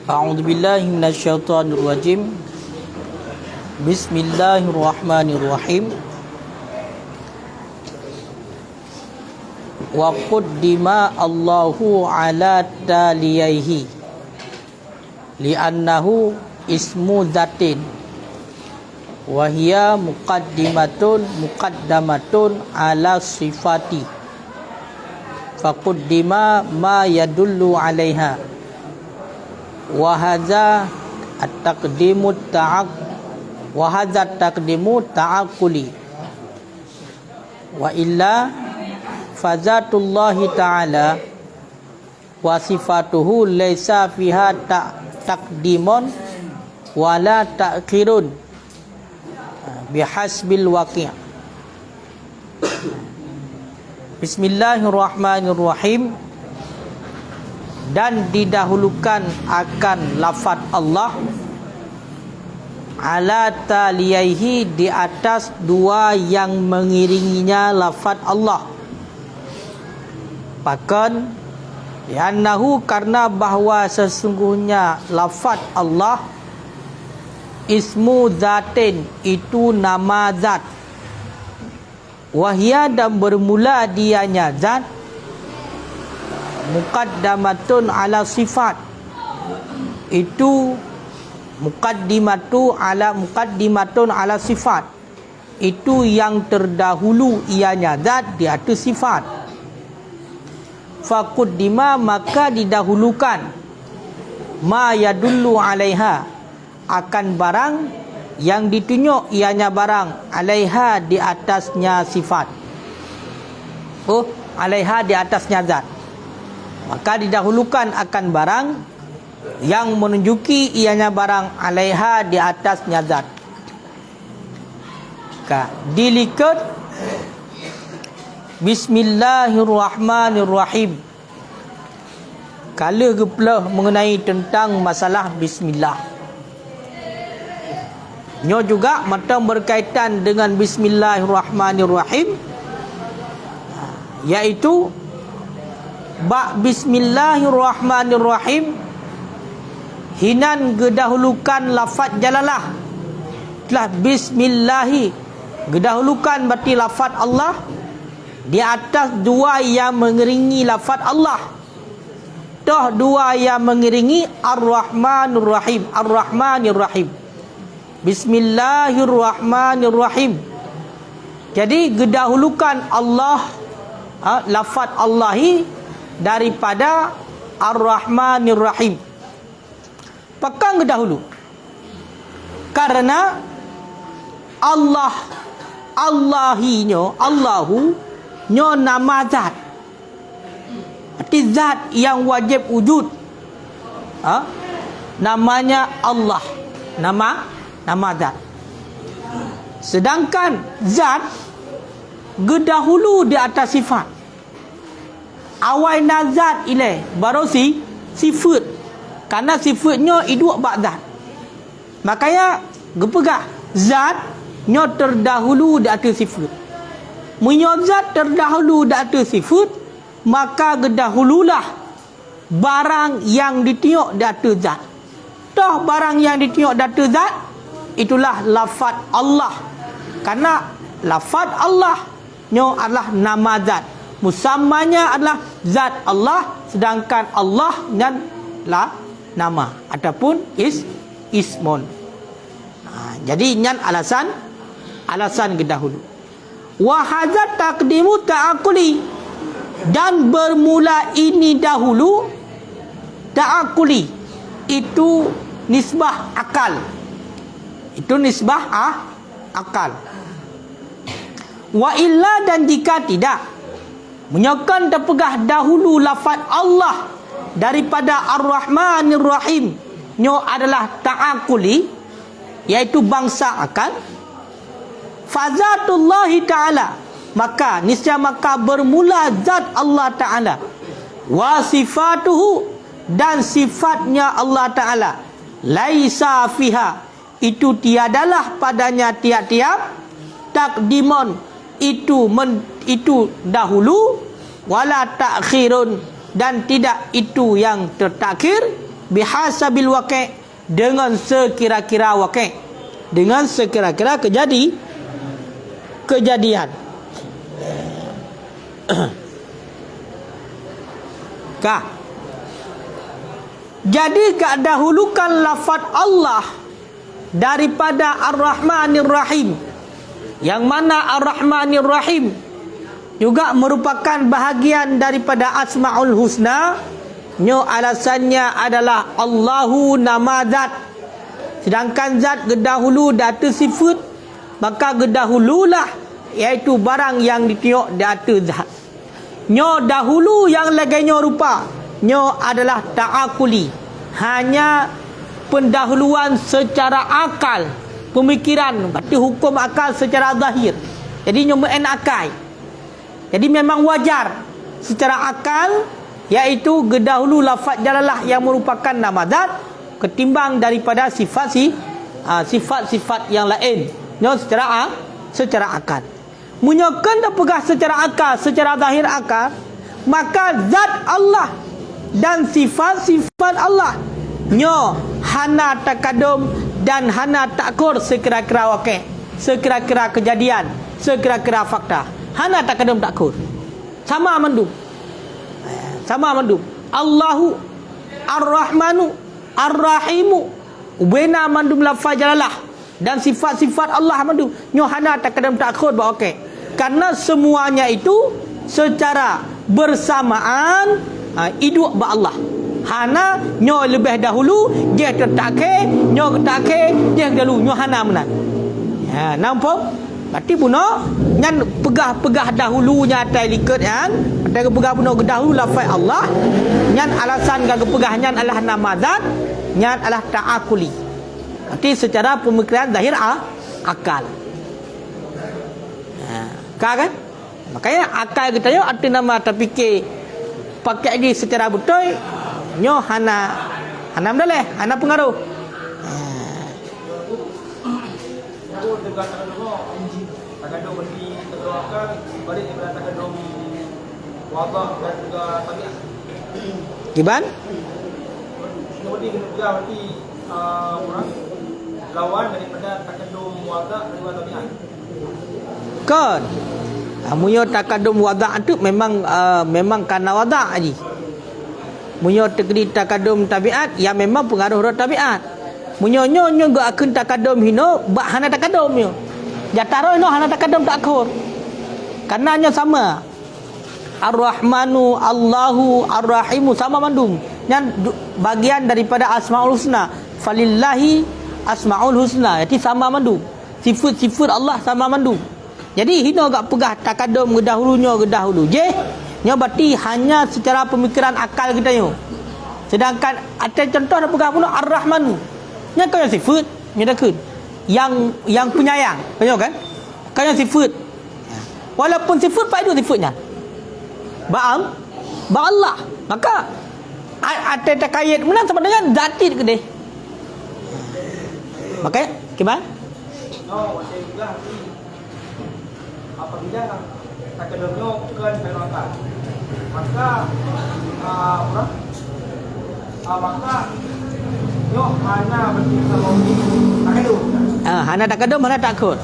A'udzubillahi minasyaitonirrajim. Bismillahirrahmanirrahim. Wa qaddima Allahu ala taliyaihi li'annahu ismu dzatin wa hiya muqaddamatun ala sifati faqaddima ma yadullu 'alaiha wa hadza at-taqdimu ta'aqquli wa illa fazatullahi ta'ala wa sifatuhu laysa fiha taqdimun wala ta'khirun bihasbil waqi'. Bismillahirrahmanirrahim. Dan didahulukan akan lafaz Allah ala taliyaihi, di atas dua yang mengiringinya lafaz Allah. Bahkan li'annahu, karena bahwa sesungguhnya lafaz Allah ismu zatin, itu nama zat, wahia, dan bermula dianya zat, muqaddamatun ala sifat, itu muqaddimatun ala sifat, itu yang terdahulu ianya zat di atas sifat. Faquddima, maka didahulukan ma yadullu 'alaiha, akan barang yang ditunjuk ianya barang, 'alaiha, di atasnya sifat, oh 'alaiha, di atasnya zat. Maka didahulukan akan barang yang menunjuki ianya barang, 'alaiha, di atasnya zat. Dilikat Bismillahirrahmanirrahim. Kala geplah mengenai tentang masalah bismillah. Nyo juga mata berkaitan dengan Bismillahirrahmanirrahim, yaitu Bismillahirrahmanirrahim hinan gedahulukan lafaz jalalah. Telah bismillahi gedahulukan berarti lafaz Allah di atas dua yang mengiringi lafaz Allah. Toh dua yang mengiringi Ar-Rahmanir-Rahim. Ar-Rahmanir-Rahim. Bismillahirrahmanirrahim. Jadi gedahulukan Allah, lafaz Allahi daripada Ar-Rahmanir-Rahim. Pakang dahulu. Karena Allah, Allahinyo, Allahu nyo nama zat. Arti zat yang wajib wujud. Namanya Allah. Nama zat. Sedangkan zat gedahulu di atas sifat. Awal nazat ile baru sifat. Karena sifatnya iduk bak zat. Makanya gepegah zat nyo terdahulu di atas sifat. Munyo zat terdahulu di atas sifat, maka gedahululah barang yang ditiuk di atas zat. Toh barang yang ditiuk di atas zat itulah lafaz Allah. Karena lafaz Allah nyo adalah nama zat. Musammanya adalah zat Allah, sedangkan Allah dan nama ataupun ismun. Jadi nyan alasan gedahulu. Wa hadzat taqdimu ta'aqquli, dan bermula ini dahulu ta'aqquli, itu nisbah akal. Itu nisbah akal. Wa illa, dan jika tidak, menyokan terpegah dahulu lafaz Allah daripada Ar-Rahmanir-Rahim nyo adalah ta'aqquli, yaitu bangsa akal. Fazatullahi ta'ala, maka niscaya maka bermula zat Allah Ta'ala. Wa sifatuhu, dan sifatnya Allah Ta'ala. Laisa fiha, itu tiadalah padanya tiap-tiap takdimun, itu dahulu, wala ta'khirun, dan tidak itu yang tertakhir, bihasabil waqi', dengan sekira-kira waqi', dengan sekira-kira kejadian. Kah? Jadi gak dahulukan lafaz Allah daripada Ar-Rahmanir Rahim, yang mana Ar-Rahmanir Rahim juga merupakan bahagian daripada Asmaul Husna. Nyo alasannya adalah Allahu nama zat, sedangkan zat gedahulu data sifat, maka gedahululah iaitu barang yang ditengok data zat. Nyo dahulu yang lagainya rupa, nyo adalah ta'akuli, hanya pendahuluan secara akal, pemikiran, berarti hukum akal secara zahir. Jadi nyo menakal. Jadi memang wajar secara akal, iaitu gedahulu lafaz jalalah yang merupakan nama zat ketimbang daripada sifat-sifat yang lain. Nyo secara akal. Munyakan dah pegah secara akal, secara zahir akal, maka zat Allah dan sifat-sifat Allah nyo hana takadum dan hana takur sekira-kira waqi', sekira-kira kejadian, sekira-kira fakta. Hana takadum takur. Sama mandum. Sama mandum. Allahu Ar-Rahmanu Ar-Rahimu, ubena mandum lafaz jalalah dan sifat-sifat Allah mandum nyo hana takadum takur ba okey. Karena semuanya itu secara bersamaan hidup ba Allah. Hana nyo lebih dahulu, dia tertakke, nyo tertakke, dia dahulu, nyo hana menang. Ya, nampak? Berarti puno nyan pegah-pegah dahulunya atai liket yang atai pegah puno dahulu lafaz Allah, nyan alasan gak pegah nyan adalah nama zat, nyan adalah ta'akuli. Berarti secara pemikiran zahir akal. Kan? Makanya akal kita yo arti nama terfikir pakai di secara betul nyo hana mdaleh, hana pengaruh. Takadum berarti terdoakan balik daripada takadum wabah dan juga tabiat. Gimana? Berarti orang lawan daripada takadum wabah dan juga tabiat. Kan? Munyo takadum wada' tu memang karena wada' aji. Munyo tekdi takadum tabiat, ya memang pengaruh roh tabiat. Munyo nyo gak akan takadum hino, bak hana takadum yo. Jataro ino hana takadum takur. Karena nyo sama. Ar-Rahmanu Allahu Ar-Rahimu sama mandum. Yang bagian daripada Asmaul Husna. Falillahi Asmaul Husna. Jadi sama mandum. Sifat-sifat Allah sama mandum. Jadi hino gak pegah takadum gedahulu. Je, nyo berarti hanya secara pemikiran akal kita yo. Sedangkan ada contoh dah pegah pula Ar-Rahmanu. Nya kau yang sifat, nya dah kun. Yang penyayang, kau kan? Kau yang sifat. Walaupun sifat pada dua sifatnya. Ba Allah. Maka ada takayat menang sama dengan zati kedai. Makanya gimana? Apabila takadumnya bukan penonton, maka maka yo hana berarti kalau takadum. Hana takadum, hana takut.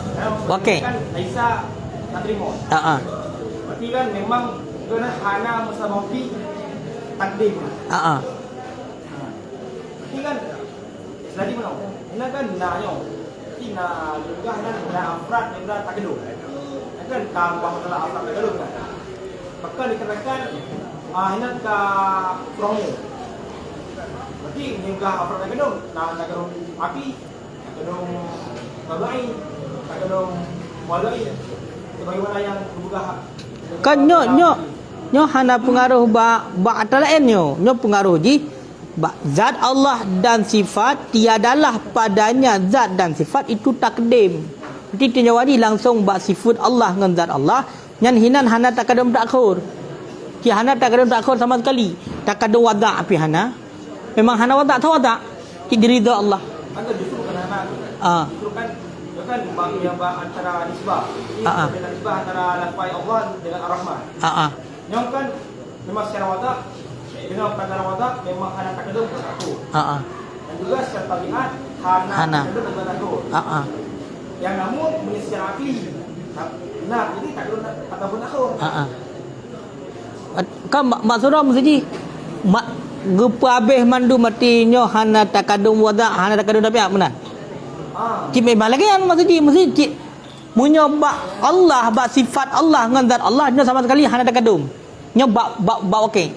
Okey. Kan Aisyah tak terima. Berarti kan memang kena hana musababi takdim. Berarti kan selagi mana? Ini kan nanya. Ina juga na afrad na takadum. Kan tambah dalam afrad takadum kan. Maka dikarenakan hinan ka promo. Berarti juga afrad takadum, takadum api, takadum bagai, takadum walai. Bagaimana yang berbuka? Kan nyo hana pengaruh ba atalain nyo pengaruh ji zat Allah dan sifat, tiadalah padanya zat dan sifat itu takdim. Jadi tinjawadi langsung ba sifat Allah dengan zat Allah, nyan hinan hana takadum takhur. Ki hana takadum takhur sama sekali. Takadum wada' api hana. Memang hana wada' ta wada'. Ki diridha Allah. Anda justru kan hana. Justru kan bagi yang antara nisbah. Ini nisbah antara lafaz Allah dengan Ar-Rahman. Yang kan memang secara wada' dengan perkara wadah memang hana takadum bersatu. Dan juga secara tabiat hana takadum bersatu. Yang namun punya secara akli. Nah, jadi takadum ataupun akhir. Kan maksudnya mesti gepa habis mandu matinya hana takadum wadah hana takadum tapi apa benar? Cik memang lagi kan mesti cik munyo bak Allah bak sifat Allah dengan zat Allah nya sama sekali hana takadum. Nyo bak okey.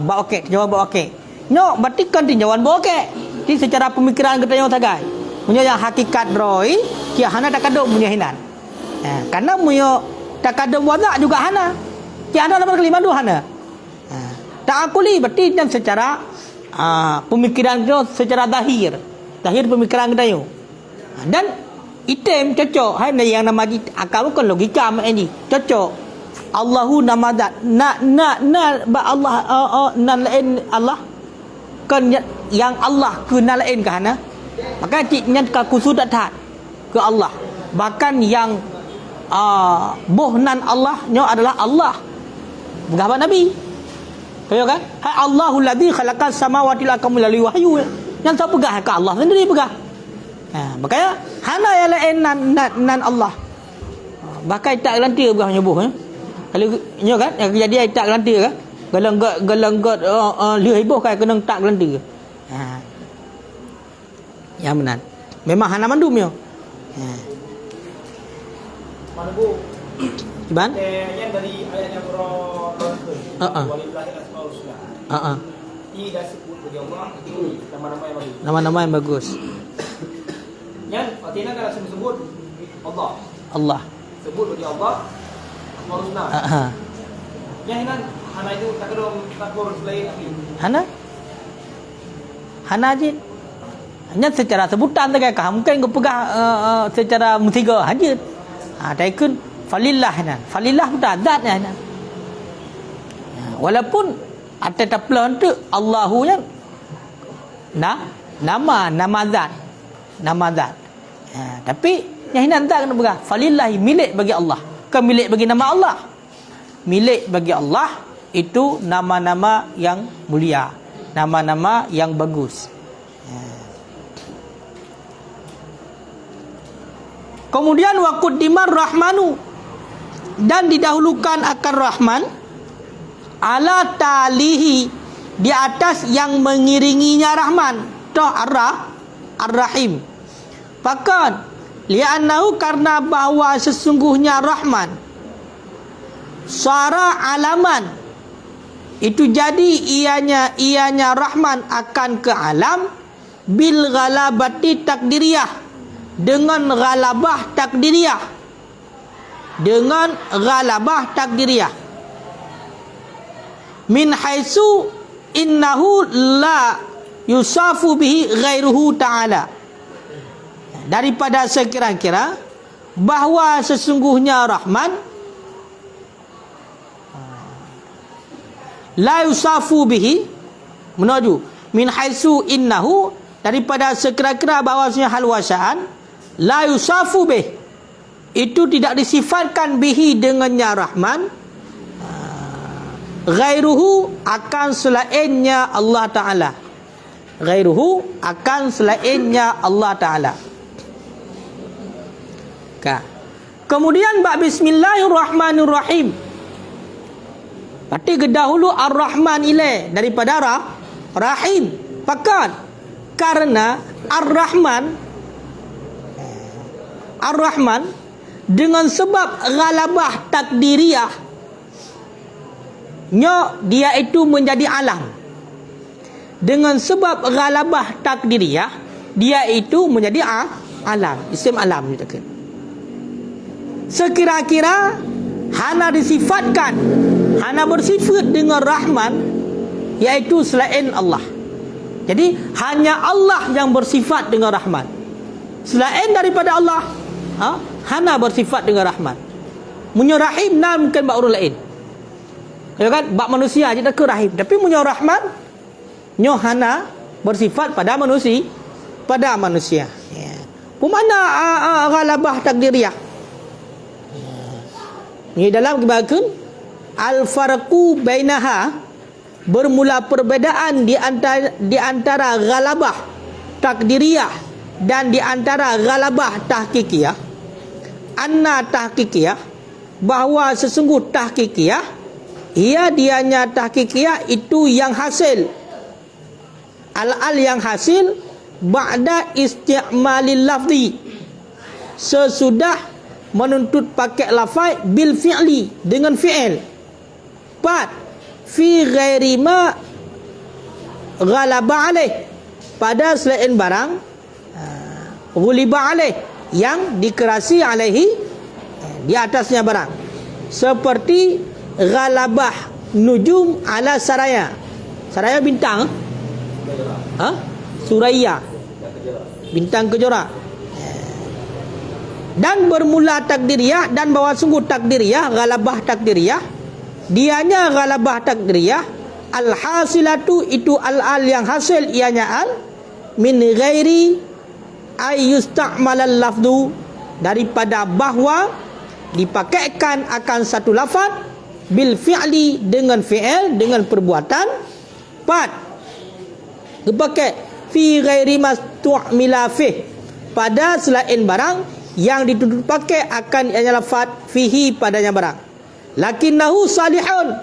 Bak okey, jawab bak okey. Nyo berarti kan tinjauan bak okey. Jadi secara pemikiran kita yang sagai. Munyo yang hakikat roi kia hana takadum munyo hinan. Karena munyo takadum wadah juga hana. Kia hana sama sekali mandu hana. Tak akuli berarti dan secara pemikiran kita secara zahir pemikiran kita yo. Dan item cocok hai yang nama akal bukan logika mak ni cocok Allahu nama zat na ba Allah na lain Allah kan yang Allah ke na lain ke hana maka ciknya ka kusudat hat ke Allah bahkan yang bohnan Allah nya adalah Allah sahabat Nabi tahu kan hai Allahul ladzi khalaqas samawati wal arda melalui wahyu yang tak pegah ke Allah sendiri pegah. Makanya hana yang lain nan Allah. Bahkan tak gelanti pegah nyebuh Kalau nyo kan yang kejadian tak gelanti kan. Gelenggot liu heboh kan kena tak gelanti. Yang benar. Memang hana mandum yo. Mana bu? Ban? Yang dari ayatnya Walillahil asmaul husna. Tidak sebut bagi Allah itu nama-nama yang bagus. Nama-nama yang bagus. Yang artinya kan sebut Allah. Sebut bagi Allah asmaul husna. Yang ini hana itu takadum takur selain ahli. Hana je. Hanya secara sebutan saja kah mungkin kepegah secara mutiga haja. Taikun falillah hana. Falillah bukan zatnya hana. Walaupun ada taplan tu Allahu yang nama zat. Tapi yang hinan tak kena berah. Falillahi milik bagi Allah. Bukan milik bagi nama Allah. Milik bagi Allah itu nama-nama yang mulia, nama-nama yang bagus. Kemudian waquddimar rahmanu dan didahulukan akan Rahman ala talihi di atas yang mengiringinya Rahman toh Ar-Rahim. Bahkan li'annahu karena bahawa sesungguhnya Rahman suara alaman itu jadi ianya Rahman akan ke alam bil ghalabati takdiriyah dengan ghalabah takdiriyah min haitsu innahu la yusafu bihi ghairuhu ta'ala daripada sekira-kira bahawa sesungguhnya Rahman la yusafu bihi menuju min haitsu innahu daripada sekira-kira bahawasanya hal wasaan la yusafu bih itu tidak disifatkan bihi dengannya Rahman ghairuhu akan selainnya Allah Ta'ala. Ghairuhu akan selainnya Allah Ta'ala. Kemudian bab bismillahirrahmanirrahim. Berarti dahulu Ar-Rahman ilaih daripada Rahim. Pakat karena Ar-Rahman dengan sebab ghalabah takdiriyah dia itu menjadi alam. Dengan sebab ghalabah takdiriyah dia itu menjadi alam, isim alam dikatakan. Sekira-kira hana disifatkan, hana bersifat dengan Rahman iaitu selain Allah. Jadi hanya Allah yang bersifat dengan Rahman. Selain daripada Allah, hana bersifat dengan Rahman. Munyo Rahim nam mungkin bak urus lain. Ya kan bak manusia aja tak ke Rahim, tapi munyo Rahman nyo hana bersifat pada manusia, ya. Pemana ghalabah takdiriyah. Ini dalam kibakan al-farqu bainaha bermula perbezaan di antara ghalabah takdiriyah dan di antara ghalabah tahqiqiyah, anna tahqiqiyah, bahawa sesungguh tahqiqiyah, dianya tahqiqiyah itu yang hasil, al-al yang hasil ba'da isti'malil lafzi, sesudah menuntut pakai lafaz bil fi'li, dengan fi'il. 4. Fi ghairi ma ghalaba alaih, pada selain barang ghuliba alaih, yang dikerasi alaihi, di atasnya barang, seperti ghalabah nujum ala saraya. Saraya bintang, Suraya bintang kejora. Dan bermula takdiriyah, dan bahawa sungguh takdiriyah, ghalabah takdiriyah, dianya ghalabah takdiriyah, al-hasilatu, itu al-al yang hasil, ianya al, min ghairi ay yusta'malal lafdu, daripada bahawa dipakaikan akan satu lafaz bil fi'li, dengan fi'il, dengan perbuatan. 4. Dipakai fi ghairi mastu'mila fih, pada selain barang yang dituntut pakai akan ianya lafaz fihi, padanya barang. Lakinnahu salihun,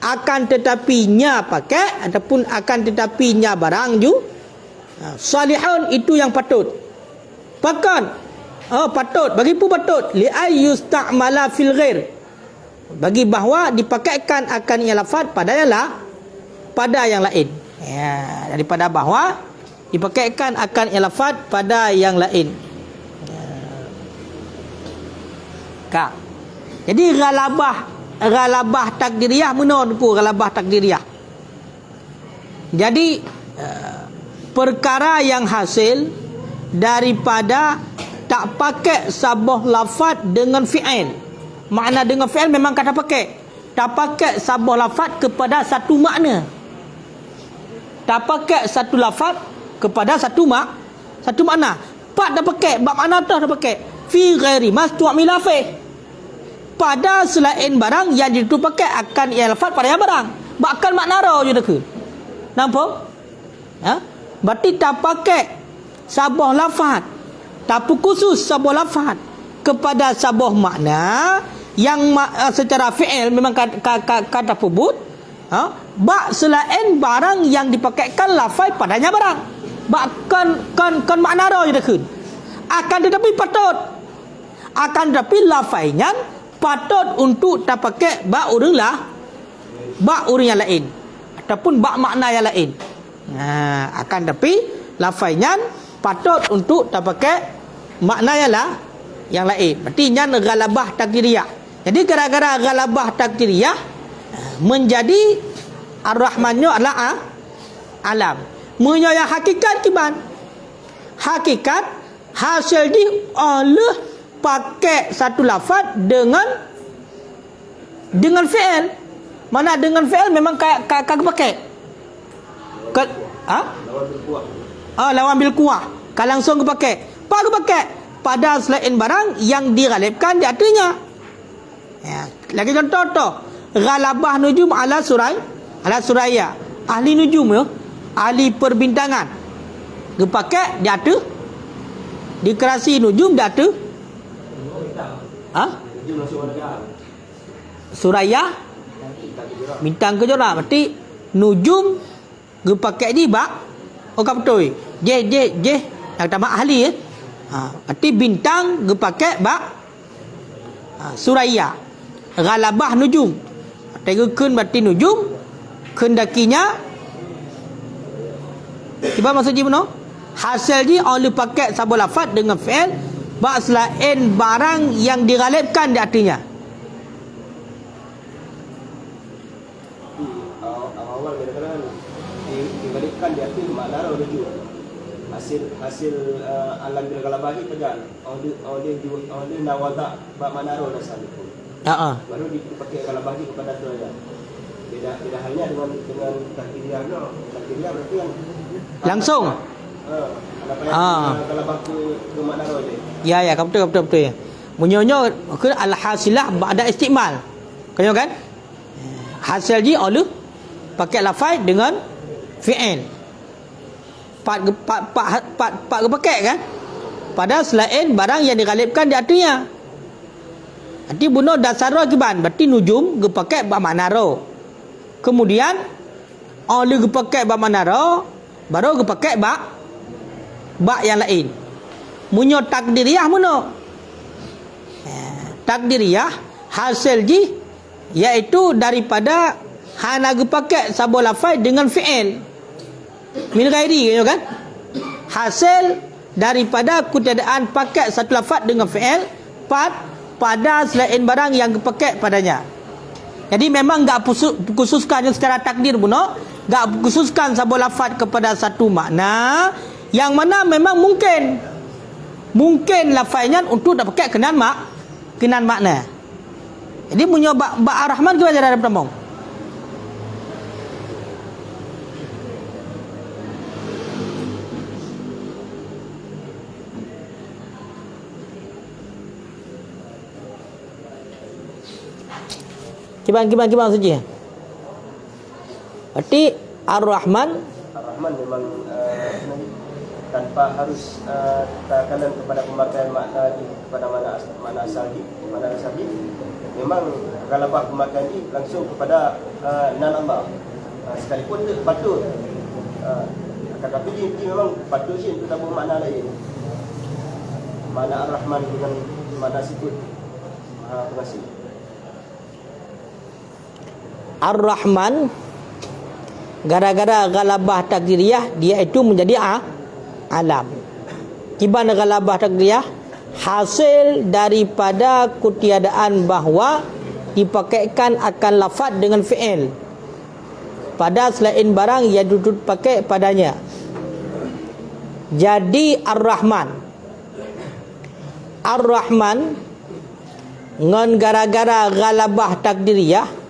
akan tetapinya pakai, ataupun akan tetapinya barang ju salihun, itu yang patut. Bahkan patut, bagi pun patut, li ay yusta'mala fil ghair, bagi bahawa dipakaikan akan ia lafaz pada yang lain, daripada bahawa dipakaikan akan ia lafaz pada yang lain. Jadi ghalabah takdiriyah menurut ghalabah takdiriyah. Jadi perkara yang hasil daripada tak pakai sabah lafaz dengan fi'il. Makna dengan fi'il memang kata pakai. Tak pakai sabah lafaz kepada satu makna. Tak pakai satu lafaz kepada satu makna. Pak dah pakai, bab makna tu dah pakai. Fi ghairi mastu'mila fih, pada selain barang yang dipakai akan ia lafaz pada yang barang. Bahkan makna roh je dah ke. Nampak? Berarti tak pakai sabah lafaz, tapi khusus sabah lafaz kepada sabah makna yang secara fi'il memang kata pebut. Bak selain barang yang dipakaikan lafaz padanya barang. Bahkan kan makna roh je dah ke. Akan tetapi patut, akan tetapi lafaznya patut untuk tak pakai bak urang yang lain, ataupun bak makna yang lain. Akan tapi lafaznya patut untuk tak pakai makna yang lain. Berarti nya ghalabah takdiriyah. Jadi gara-gara ghalabah takdiriyah menjadi ar-rahmannya adalah alam. Menyoya hakikat kiban. Hakikat hasil di oleh pakai satu lafaz dengan fi'il. Mana dengan fi'il memang kagak pakai. Lawan bil kuah. Kalau langsung pakai. Pak pakai pada selain barang yang dighalibkan di artinya. Lagi contoh tu, ghalabah nujum ala suraya. Ahli nujum ya, ahli perbintangan. Dipakai di atas, dikerasi nujum di atas. Suraya bintang kejora. Berarti nujum dipakai di bak betul. Je yang tambah ahli berarti bintang dipakai bak suraya. Ghalabah nujum, tegakun berarti nujum kendakinya tiba maksud je mana? Hasil je oleh pakai sabah lafaz dengan fi'il bak selain barang yang dighalibkan di artinya. Awal kadang-kadang dighalibkan di arti makna rujuk. Hasil alam bil ghalabah ni pegang. Oleh nawada bak makna ro asal itu. Baru dipakai ghalabah ni kepada tu aja. Beda halnya dengan takdiriyah. Takdiriyah berarti yang langsung. Kalau baku ke makna roh je. Ya betul ya. Munyonyo ke al hasilah ba'da istimal. Kau kan? Hasil ji oleh pakai lafaz dengan fi'il. Pak pakai kan? Pada selain barang yang dighalibkan di artinya. Nanti bunuh dasar akiban, berarti nujum ge pakai ba makna ro. Kemudian oleh ge pakai ba makna ro, baru ge pakai ba yang lain. Munyo takdiriyah muno. Takdiriyah hasil ji iaitu daripada hana ge pakai sabo lafaz dengan fi'il. Min ghairi kan? Hasil daripada ketiadaan pakai satu lafaz dengan fi'il pada selain barang yang dipakai padanya. Jadi memang enggak khususkan secara takdir pun, enggak khususkan satu lafaz kepada satu makna, yang mana memang mungkin lafaznya untuk dak pakai kenan makna. Jadi punya ba Ar-Rahman ke ada pertama. Kiban saja. Berarti Ar-Rahman memang tanpa harus tekanan kepada pemakaian makna kepada mana asali, memang galabah pemakaian ini langsung kepada nan Allah. Sekalipun dia patut tetapi dia memang patut sih untuk tambah makna lain. Makna Ar-Rahman dengan makna sifat Maha Pengasih. Ar-Rahman gara-gara galabah takdiriyah dia itu menjadi alam. Kiban galabah takdiriyah hasil daripada ketiadaan bahawa dipakaikan akan lafaz dengan fi'il pada selain barang yang duduk pakai padanya. Jadi Ar-Rahman ngan gara-gara galabah takdiriyah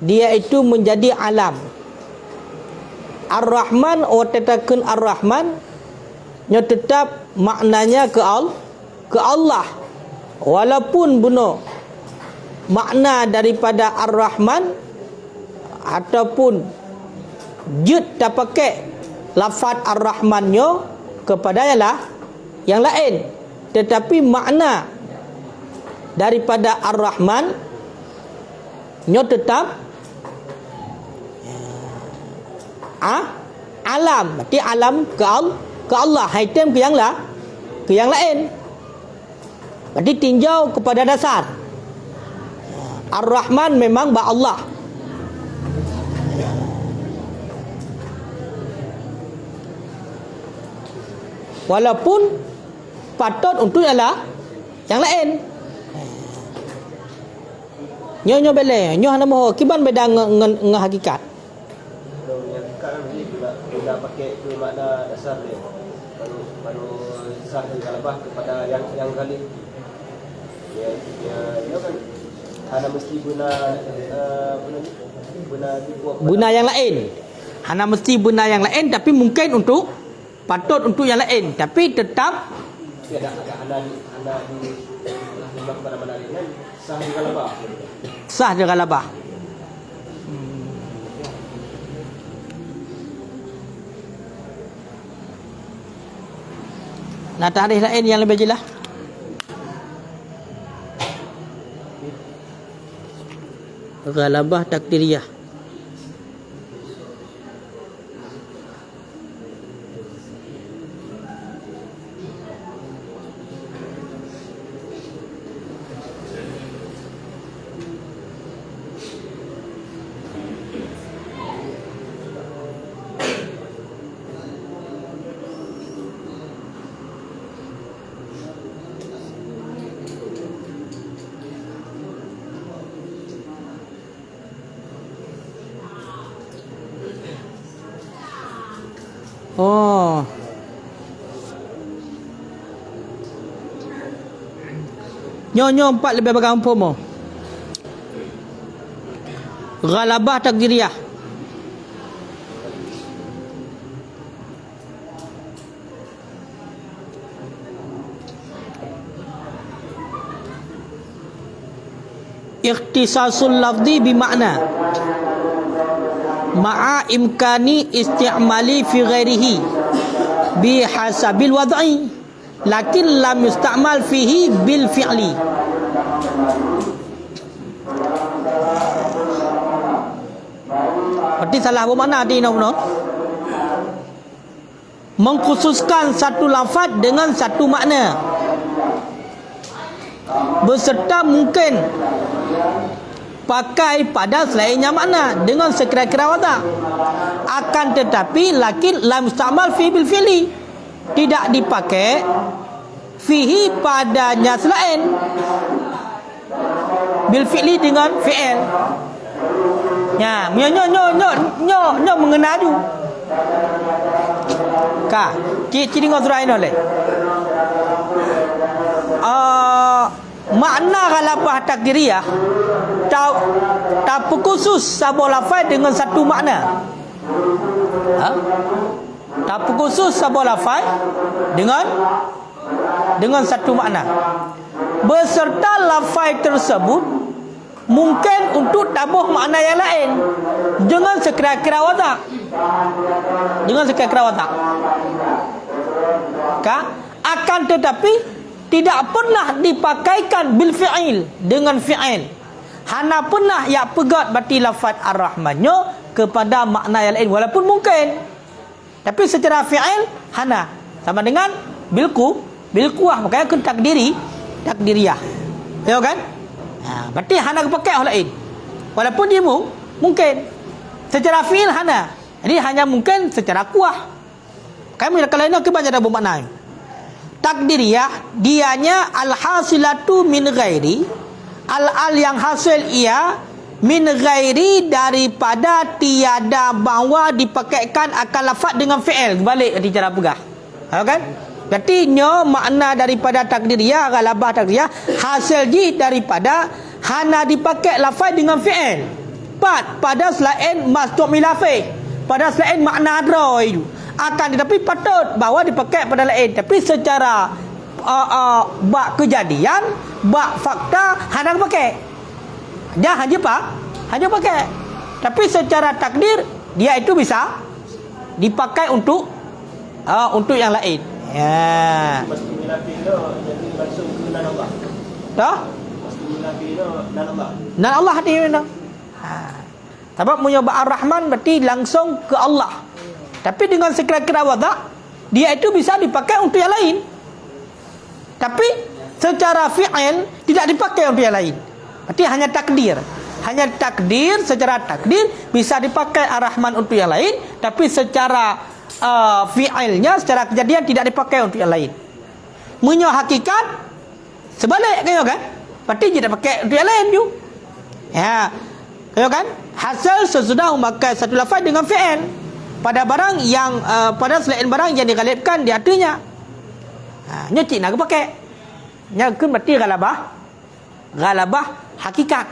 dia itu menjadi alam. Ar-Rahman watatakan Ar-Rahman nya tetap maknanya ke Allah. Walaupun bunuh makna daripada Ar-Rahman ataupun jud tak pakai lafaz Ar-Rahmannya kepada yang lain, tetapi makna daripada Ar-Rahman nya tetap alam. Berarti alam ke Allah, item ke yang lain. Berarti tinjau kepada dasar. Ar-Rahman memang ba Allah. Walaupun patut untuk yang lain. Nyo bele, nyo hana moho kiban beda nge hakikat. Tidak pakai itu makna dasar dia, baru sah galabah kepada yang kali dia kan hana mesti guna yang lain, hana mesti guna yang lain, tapi mungkin untuk patut untuk yang lain, tapi tetap ada hana di kepada mana lain sah galabah. Sah dia galabah. Nah, tarikh lain yang lebih jelas. Galabah takdiriyah. Oh. Nyo 4 lebih bagai umpama. Ghalabah takdiriyah. Ikhtisasul lafzi bi makna. ma'a imkani isti'mali fi ghairihi bihasabil wad'i lakin lam yusta'mal fihi bil fi'li. Berarti salah bermakna tadi no. Mengkhususkan satu lafaz dengan satu makna beserta mungkin pakai pada selainnya makna dengan sekira-kira watak. Akan tetapi lakin lam yusta'mal fi bil fi'li, tidak dipakai fihi padanya selain bil fi'li dengan fi'il. Ya, nyo mengena tu. Ka, ciri ngau surah ini oleh. Makna ghalabah takdiriyah tak khusus sabo lafaz dengan satu makna. Tak khusus sabo lafaz dengan satu makna. Beserta lafaz tersebut mungkin untuk tabuh makna yang lain dengan sekira-kira watak. Akan tetapi tidak pernah dipakaikan bil fi'il dengan fi'il. Hana pernah ya pegat berarti lafaz ar-rahmannya kepada makna yang lain walaupun mungkin. Tapi secara fi'il hana sama dengan bilquwah, makanya kun takdiriyah. Ya kan? Berarti hana dipakai oleh lain. Walaupun dia mungkin. Secara fi'il hana. Jadi hanya mungkin secara kuah. Kami kalau ini kebanyakan ada bermakna. Takdiriyah dianya al-hasilatu min ghairi, al yang hasil ia min ghairi daripada tiada bahawa dipakaikan akan lafaz dengan fi'il. Balik di cara pegah. Kan? Berarti nyo makna daripada takdiriyah, ghalabah takdiriyah hasil ji daripada hana dipakai lafaz dengan fi'il. Pada selain mastumila fi, pada selain makna adra itu. Akan tetapi patut bahawa dipakai pada lain, tapi secara bak kejadian, bak fakta hanya pakai. Dia hanya pakai. Tapi secara takdir dia itu bisa dipakai untuk yang lain. Ya. Mastumila fi itu jadi langsung ke nan Allah. Dah? Mastumila fi itu nan Allah. Nan Allah hati mana? Sebab menyebab Ar-Rahman berarti langsung ke Allah. Tapi dengan sekira-kira wadah dia itu bisa dipakai untuk yang lain. Tapi secara fi'il tidak dipakai untuk yang lain. Berarti hanya takdir. Hanya takdir, secara takdir bisa dipakai Ar-Rahman untuk yang lain, tapi secara fi'ilnya, secara kejadian tidak dipakai untuk yang lain. Menyo hakikat sebalik kan? Berarti tidak pakai untuk yang lain juga. Ya. Kan? Hasil sesudah memakai satu lafaz dengan fi'il pada barang yang pada selain barang yang dighalibkan di artinya. Nyuci nak pakai. Yang kun berarti ghalabah hakikat.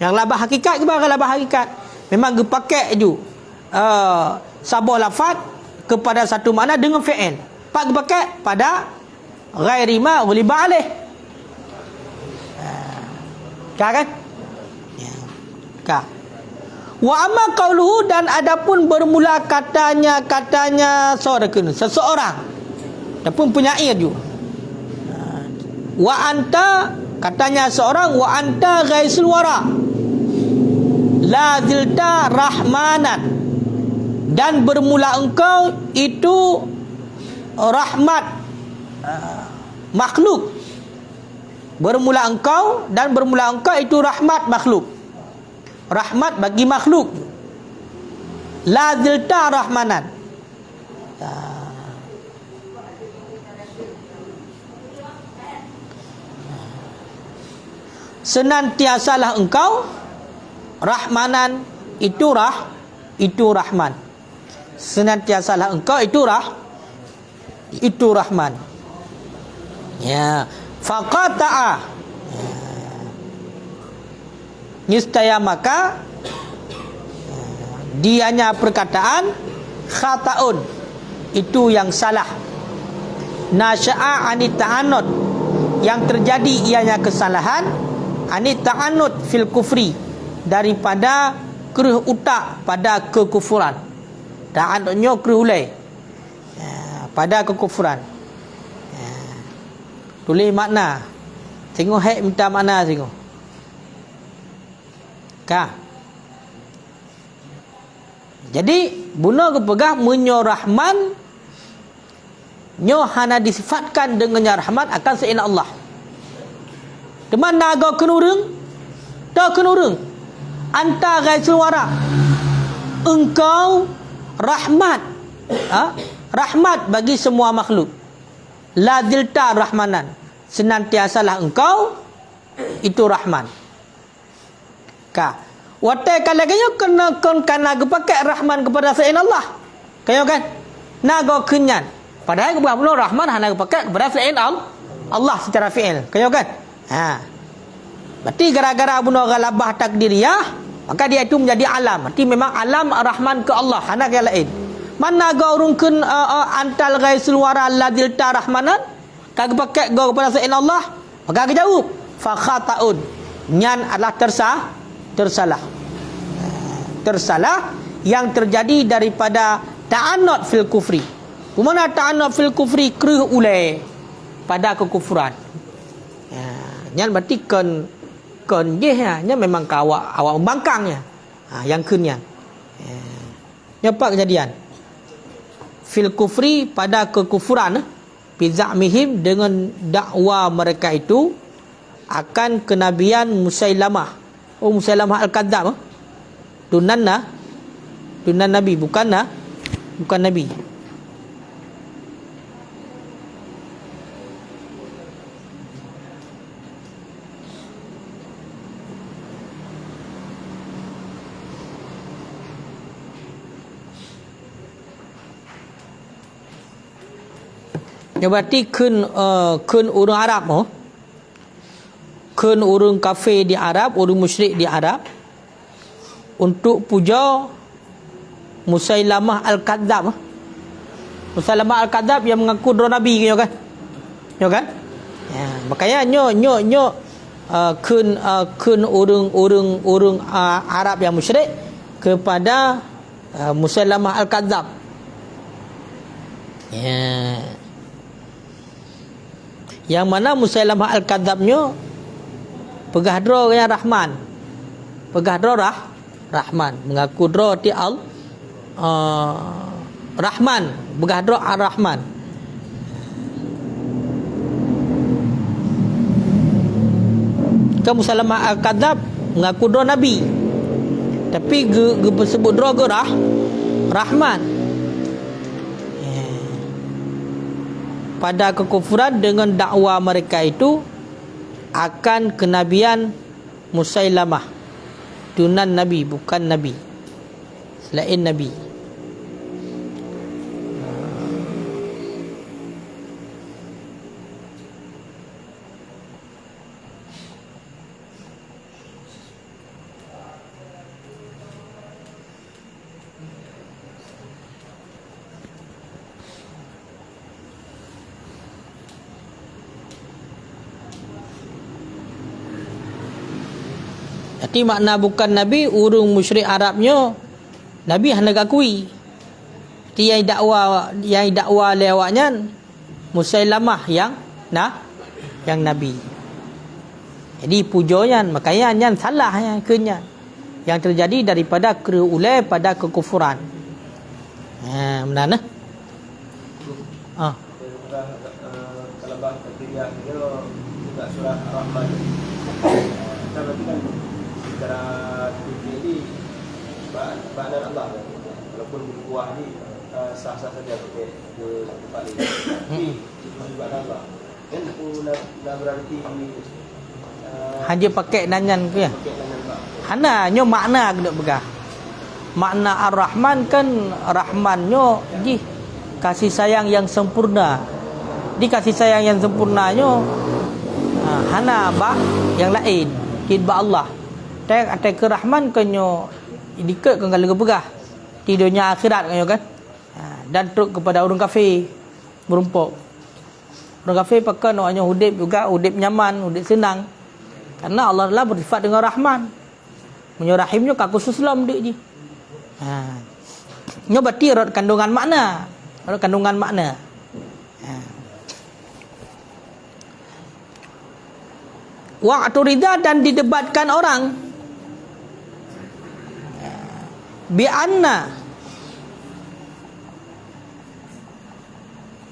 Yang ghalabah hakikat ke ghalabah hakikat. Memang dipakai ju sabah lafaz kepada satu makna dengan fi'il. Pak dipakai pada ghairi ma ghuliba alaih. Kan? Ya. Ka. Wa amma qauluhu, dan adapun bermula katanya seseorang. Adapun penyair juga. Wa anta, katanya seorang, wa anta ghaisul wara la zilta rahmanan, dan bermula engkau itu rahmat makhluk. Bermula engkau itu rahmat makhluk. Rahmat bagi makhluk. La zilta rahmanan. Senantiasalah engkau rahmanan, itu rahman. Senantiasalah engkau itu rahman. Ya, faqata'a, niscaya maka dianya perkataan khata'un, itu yang salah. Nasya'a anit ta'annud, yang terjadi ianya kesalahan, anit ta'annud fil kufri, daripada kerih utak pada kekufuran. Ta'anudnya kerih ulai pada kekufuran. Tulis makna. Tengok hak minta makna tengok. Jadi guna kepegah menyo rahman nyo hana disifatkan dengan rahmat akan selain Allah. Teman naga kenurung tak kenurung anta gaisul wara engkau rahmat rahmat bagi semua makhluk. La zilta rahmanan, senantiasalah engkau itu rahman. Watai kalau kayo kena pakai rahman kepada selain Allah. Kayo kan? Naga kenyan. Padahal kepada rahman hanya pakai kepada selain Allah secara fi'il. Kayo kan? Berarti gara-gara bunuh galabah takdiriyah, maka dia itu menjadi alam. Berarti memang alam rahman ke Allah, hanya yang lain. Mana kau urungkan antal ghaisul wara ladilta rahmanan? Kagak pakai kau kepada selain Allah, maka aku jawab fa khata'un. Nyan adalah tersalah yang terjadi daripada ta'annud fil kufri. Bagaimana ta'annud fil kufri? Kerih ulai pada kekufuran. Nyan berarti kon nya memang awak membangkangnya. Yang kenyan. Apa kejadian? Fil kufri pada kekufuran, bizamihim dengan dakwa mereka itu akan kenabian Musailamah. Musailamah al-Kadzab. Tunan nabi, bukan nabi. Ya berarti kun orang Arab kun orang kafir di Arab, orang musyrik di Arab untuk puja Musailamah al-Kadzab. Musailamah al-Kadzab yang mengaku dua nabi kan? Ya kan? Ya, makanya kun orang Arab yang musyrik kepada Musailamah al-Kadzab. Ya. Yang mana Musailamah al-Kadzabnya pegah dro yang Rahman. Pegah dro Rahman, mengaku dro ti Rahman, pegah dro ar-Rahman. Kan Musailamah al-Kadzab mengaku dro nabi. Tapi ge sebut dro ge Rahman. Pada kekufuran dengan dakwa mereka itu akan kenabian Musailamah. Tunan nabi, bukan nabi. Selain nabi. Jadi makna bukan Nabi, urung musyrik Arabnya Nabi hendak akui. Dia yang dakwa lewatnya Musailamah yang Nabi. Jadi pujonya, makanya yang salah yang terjadi daripada kerulai pada kekufuran. Benar nah? Kalau bahasa dia juga surah Ar-Rahman. Kita berarti kan secara ini bahan Allah kan? Walaupun buah ni sah-sah saja pakai ke tempat ini, tapi masih bahan Allah kan pun nak berarti hanya pakai nanyan ke ya? Hana nyo makna kena begah. Makna Ar-Rahman kan Rahmannya kasih sayang yang sempurna. Di kasih sayang yang sempurnanya hana ba yang lain kidba Allah. Ada ke Rahman kanyo diket kan kalau begah di dunia akhirat kanyo kan. Dan truk kepada orang kafir merumpok. Orang kafir pakai naknya hudib juga, hudib nyaman, hudib senang. Karena Allah telah bersifat dengan Rahman. Munyo rahimnya kaku suslam dik je. Ha. Nyo berarti rot kandungan makna. Rot kandungan makna. Ha. Waktu rida dan didebatkan orang. Bi anna.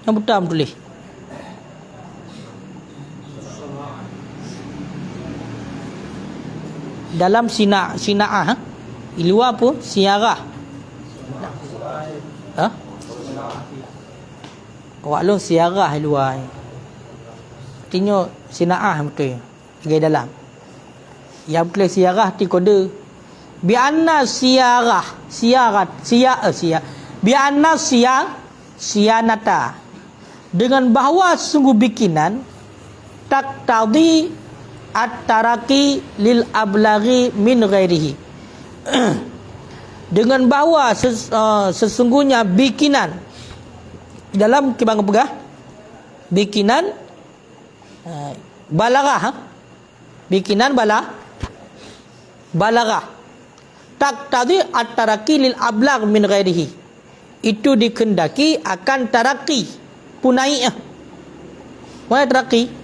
Yang betul tulis. Dalam sina'ah luar apa? Siarah. Ha? Waklun siarah luar. Artinya sina'ah betul. Di dalam. Yang betul siarah ti kode. Bi anna siarah. Bi anna siyanata. Dengan bahawa sungguh bikinan taqtadi at-taraki lil ablaghi min ghairihi. Dengan bahawa sesungguhnya bikinan dalam kibang pegah bikinan balaghah, bikinan balaghah taqtadi at-taraki lil ablagh min ghairihi, itu dikendaki akan taraki punai. Mana taraki?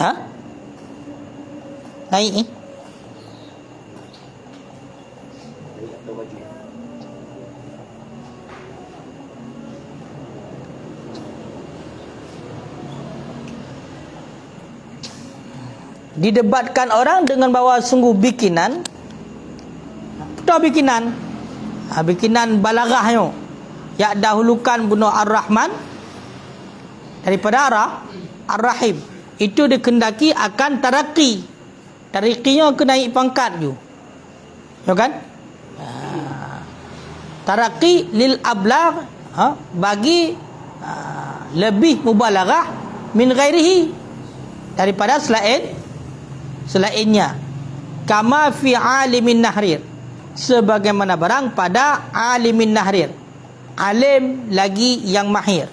Ha? Naik atau maju. Didebatkan orang dengan bahawa sungguh bikinan. Betul bikinan. Bikinan balaghahnya. Ya dahulukan bunuh Ar-Rahman daripada Ar-Rahim. Itu dikendaki akan taraki. Tarikinya ke naik pangkat je. Ya kan? Taraki lil ablagh, bagi lebih mubalaghah min ghairihi, daripada selainnya. Kama fi alimin nahrir, sebagaimana barang pada alimin nahrir, alim lagi yang mahir.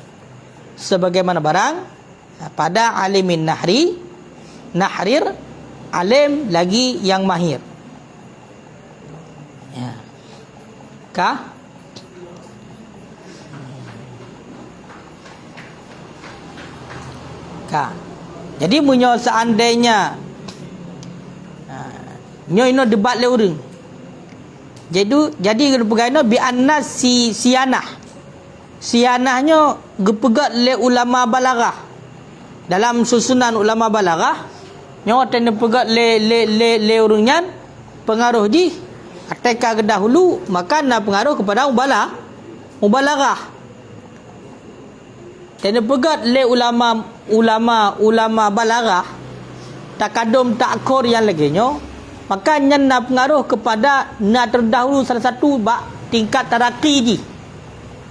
Sebagaimana barang pada alimin nahrir, alim lagi yang mahir. Ya. Kah? Jadi munyo seandainya nyo ino debat le urang. Jadi bergaino bi anna siyanahnya gepegat le ulama balaghah. Dalam susunan ulama balaghah nyo ten pegat le urangnya pengaruh ji ateka dahulu, maka na pengaruh kepada mubalaghah. Ten pegat le ulama balaghah takadum takkor yang laginyo, maka na pengaruh kepada na terdahulu salah satu tingkat taraki ji.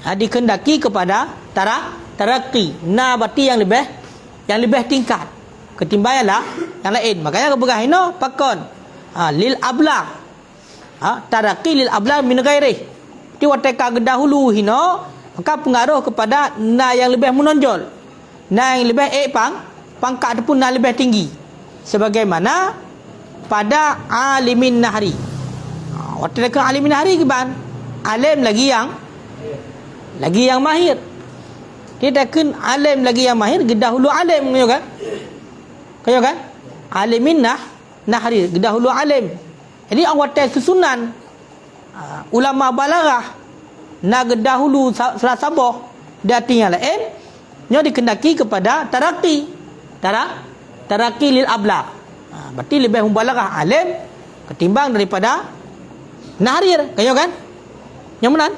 Dikendaki kepada taraki na berarti yang lebih tingkat ketimbang yang lain. Makanya kebegah ino pakon lil ablagh, taraki lil ablagh min ghairi. Ti wateka dahulu hino, maka pengaruh kepada na yang lebih menonjol, na yang lebih pangkat pun na lebih tinggi, sebagaimana pada alimin nahri. Wateka alimin nahri kiban alim lagi yang mahir. Dia takkan alim lagi yang mahir gedahulu alim kayo kan? Alimin nahri gedahulu alim. Jadi awat susunan ulama balaghah na gedahulu salah sabah datinya lain nyo dikendaki kepada taraki lil ablagh. Berarti lebih mubalaghah alim ketimbang daripada nahrir, kayo kan? Yang mana?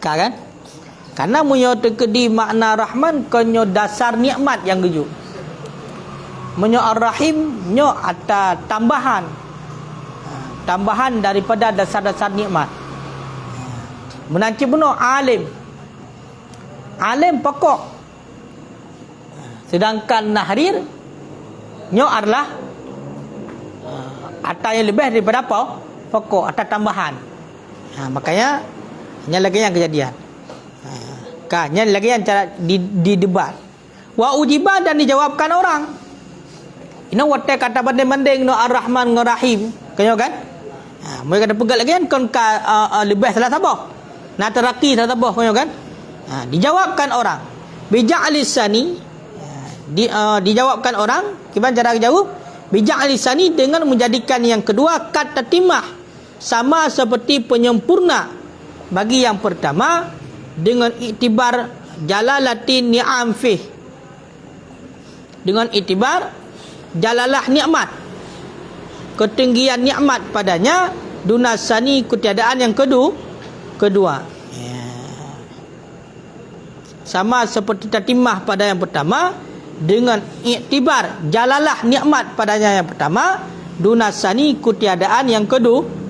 Kan? Karena munyo tekedi makna Rahman konyo dasar nikmat yang geju. menyo ar-rahim nyo ada tambahan. Tambahan daripada dasar-dasar nikmat. Menanci bunuh alim. Alim pokok. Sedangkan nahrir nyo adalah ada yang lebih daripada apa? Pokok, ada tambahan. Makanya ini lagi yang kejadian. Ini lagi yang cara didebat. Wa ujiba dan dijawabkan orang. Ini wate kata banding-banding no ar-rahman ngarahim. Kanyo kan? Mereka ada pegat lagi kan lebih salah sabah. Na teraki salah sabah kanyo kan? Dijawabkan orang. Bija'alisani dijawabkan orang. Gimana cara jawab? Bija'alisani dengan menjadikan yang kedua kata timah sama seperti penyempurna bagi yang pertama dengan iktibar jalalatin ni'am fih, dengan iktibar jalalah nikmat, ketinggian nikmat padanya, dunasani ketiadaan yang kedua. Sama seperti tatimah pada yang pertama dengan iktibar jalalah nikmat padanya yang pertama, dunasani ketiadaan yang kedua.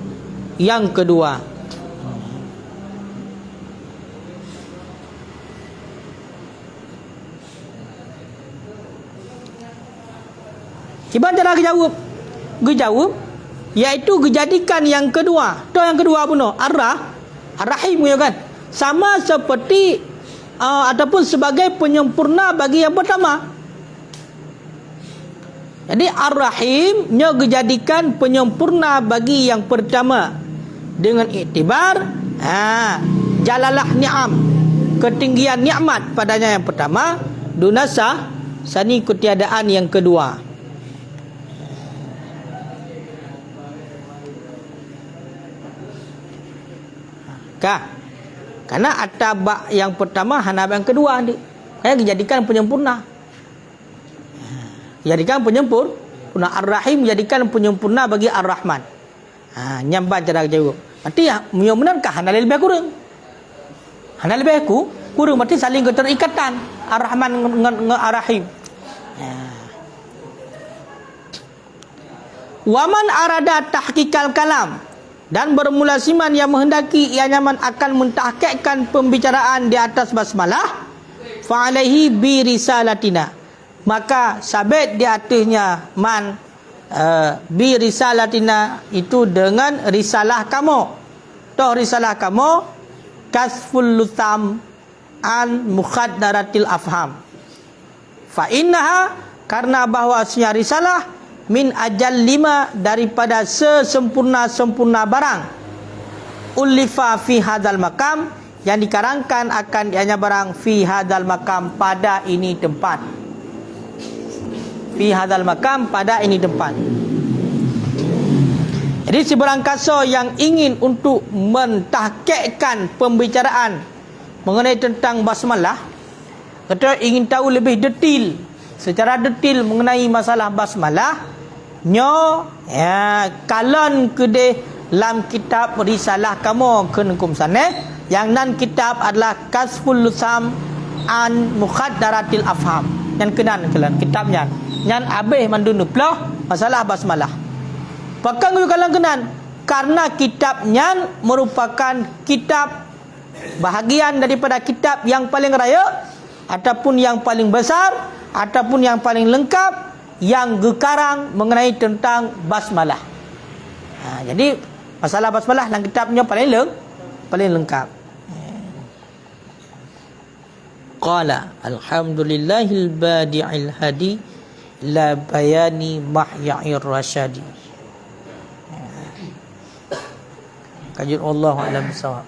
Gimana cara dijawab? Iaitu dijadikan yang kedua. Tu yang kedua apa no? Ar-Rahim ya kan? Sama seperti ataupun sebagai penyempurna bagi yang pertama. Jadi Ar-Rahim nya dijadikan penyempurna bagi yang pertama dengan iktibar jalalah ni'am, ketinggian nikmat padanya yang pertama, dunasa sani ketiadaan yang kedua. Karena atabak yang pertama hanab yang kedua ni. Kayak dijadikan penyempurna. Jadikan penyempurna Ar-Rahim jadikan penyempurna bagi Ar-Rahman. Nyamban cara jawab. Berarti benar-benarkah hana lebih kurang? Hana lebih kurang berarti saling keterikatan Ar-Rahman dengan Ar-Rahim. Waman arada tahqiqal kalam, dan bermula siman yang menghendaki ia nyaman akan mentahqiqkan pembicaraan di atas basmalah, fa alaihi bi risalatina, maka sabit di atasnya man bi risalatina itu dengan risalah kamu. Toh risalah kamu kasful lutham an mukhaddaratil afham. Fa innaha, karena bahwasanya risalah min ajal 5 daripada sesempurna-sempurna barang, ulifa fi hadal makam, yang dikarangkan akan dianya barang fi hadal makam pada ini tempat. Fi hadal makam pada ini tempat. Jadi sebarang kasa yang ingin untuk mentahqiqkan pembicaraan mengenai tentang basmalah, kata ingin tahu lebih detail, secara detail mengenai masalah basmalah, nyo kalon kede lam kitab risalah kamu kenukum sana, yang nan kitab adalah kasful lusam an mukhaddaratil afham, yang kenan kitabnya yang abih mandunu plah masalah basmalah. Pakang yu kalang kenan karena kitabnya merupakan kitab bahagian daripada kitab yang paling raya ataupun yang paling besar ataupun yang paling lengkap yang gekarang mengenai tentang basmalah. Jadi masalah basmalah dalam kitabnya paling lengkap. Qala alhamdulillahil badi'il hadi la bayani mahya'ir rasyadi. Kajian Allah alam bisawab.